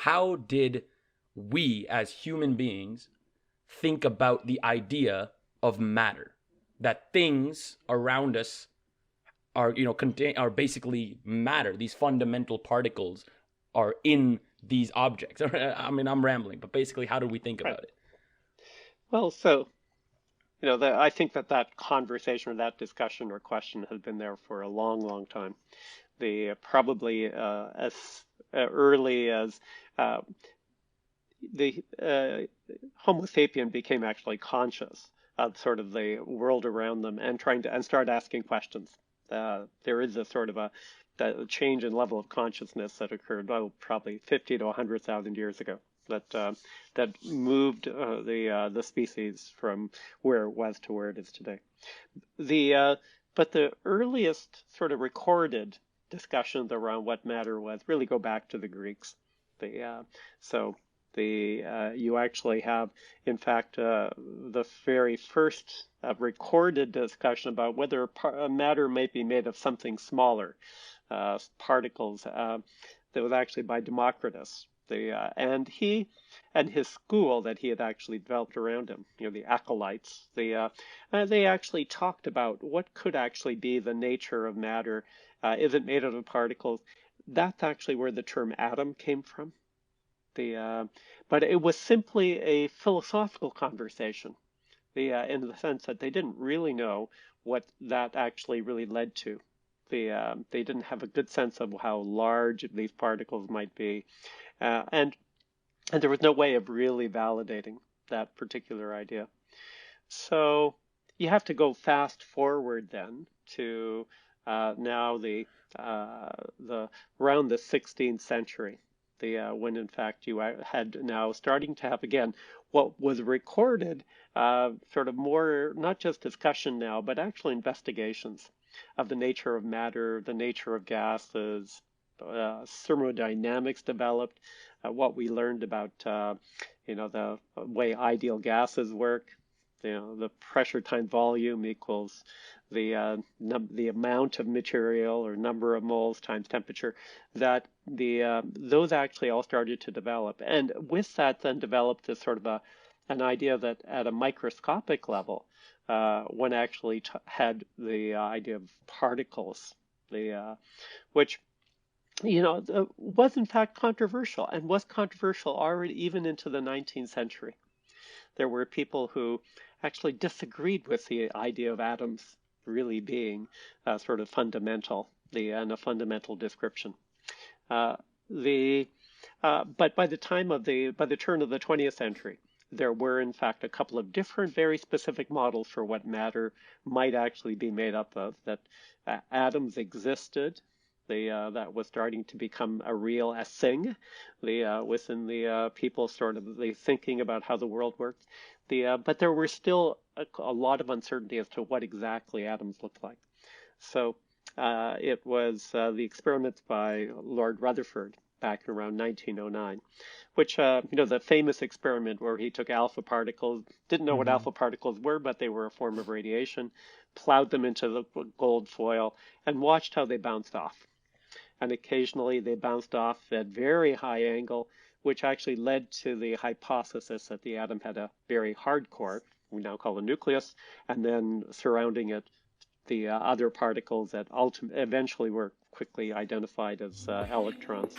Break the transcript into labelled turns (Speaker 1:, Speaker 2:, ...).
Speaker 1: how did we as human beings think about the idea of matter? That things around us are, are basically matter. These fundamental particles are in these objects. I mean, I'm rambling, but basically, how do we think
Speaker 2: Right.
Speaker 1: about it?
Speaker 2: Well, so, I think that conversation or that discussion or question has been there for a long, long time. The probably as early as uh, the Homo sapien became actually conscious of sort of the world around them and trying to and start asking questions. There is a sort of a change in level of consciousness that occurred, probably 50 to 100,000 years ago. That moved the species from where it was to where it is today. But the earliest sort of recorded discussions around what matter was really go back to the Greeks. The so the You actually have, in fact, the very first recorded discussion about whether matter might be made of something smaller, particles. That was actually by Democritus. And he and his school that he had actually developed around him, the acolytes, they actually talked about what could actually be the nature of matter. Is it made out of particles? That's actually where the term atom came from. But it was simply a philosophical conversation, in the sense that they didn't really know what that actually really led to. They didn't have a good sense of how large these particles might be, and there was no way of really validating that particular idea. So you have to go fast forward then to now the around the 16th century, when in fact you had now starting to have again what was recorded, sort of more not just discussion now, but actual investigations of the nature of matter, the nature of gases. Thermodynamics developed, what we learned about, the way ideal gases work. The pressure times volume equals the amount of material or number of moles times temperature. That those actually all started to develop, and with that then developed this sort of an idea that at a microscopic level, one actually had the idea of particles, which was in fact controversial and was controversial already even into the 19th century. There were people who actually disagreed with the idea of atoms really being sort of fundamental, and a fundamental description. Uh, the But by the turn of the 20th century, there were in fact a couple of different, very specific models for what matter might actually be made up of. That atoms existed. That was starting to become a thing, within the people sort of the thinking about how the world worked. But there were still a lot of uncertainty as to what exactly atoms looked like. So it was the experiments by Lord Rutherford back around 1909, which, the famous experiment where he took alpha particles, didn't know what
Speaker 1: Mm-hmm.
Speaker 2: alpha particles were, but they were a form of radiation, plowed them into the gold foil, and watched how they bounced off. And occasionally they bounced off at very high angle, which actually led to the hypothesis that the atom had a very hard core, we now call a nucleus, and then surrounding it, the other particles that eventually were quickly identified as electrons.